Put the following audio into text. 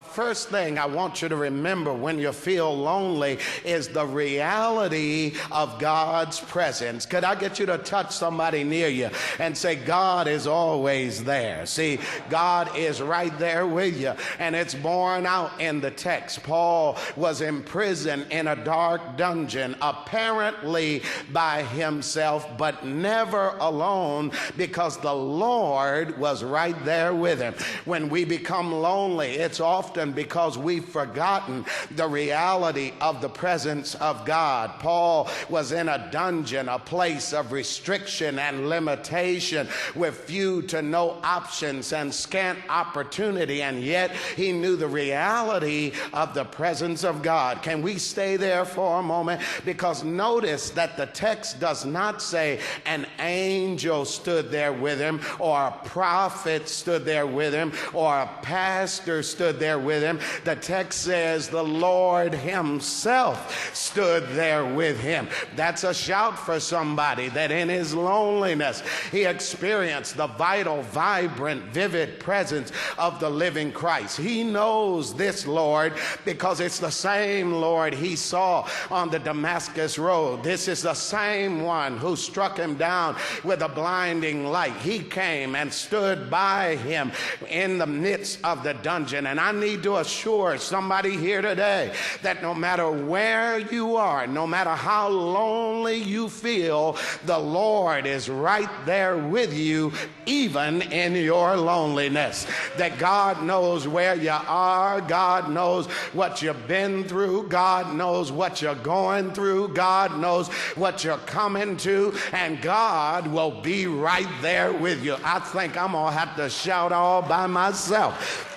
First thing I want you to remember when you feel lonely is the reality of God's presence. Could I get you to touch somebody near you and say, God is always there? See, God is right there with you, and it's borne out in the text. Paul was imprisoned in a dark dungeon, apparently by himself, but never alone, because the Lord was right there with him. When we become lonely, it's often because we've forgotten the reality of the presence of God. Paul was in a dungeon, a place of restriction and limitation, with few to no options and scant opportunity, and yet he knew the reality of the presence of God. Can we stay there for a moment? Because notice that the text does not say an angel stood there with him, or a prophet stood there with him, or a pastor stood there with him. The text says the Lord himself stood there with him. That's a shout for somebody that in his loneliness he experienced the vital, vibrant, vivid presence of the living Christ. He knows this Lord because it's the same Lord he saw on the Damascus road. This is the same one who struck him down with a blinding light. He came and stood by him in the midst of the dungeon. And I need to assure somebody here today that no matter where you are, no matter how lonely you feel, the Lord is right there with you, even in your loneliness. That God knows where you are. God knows what you've been through. God knows what you're going through. God knows what you're coming to, and God will be right there with you. I think I'm gonna have to shout all by myself.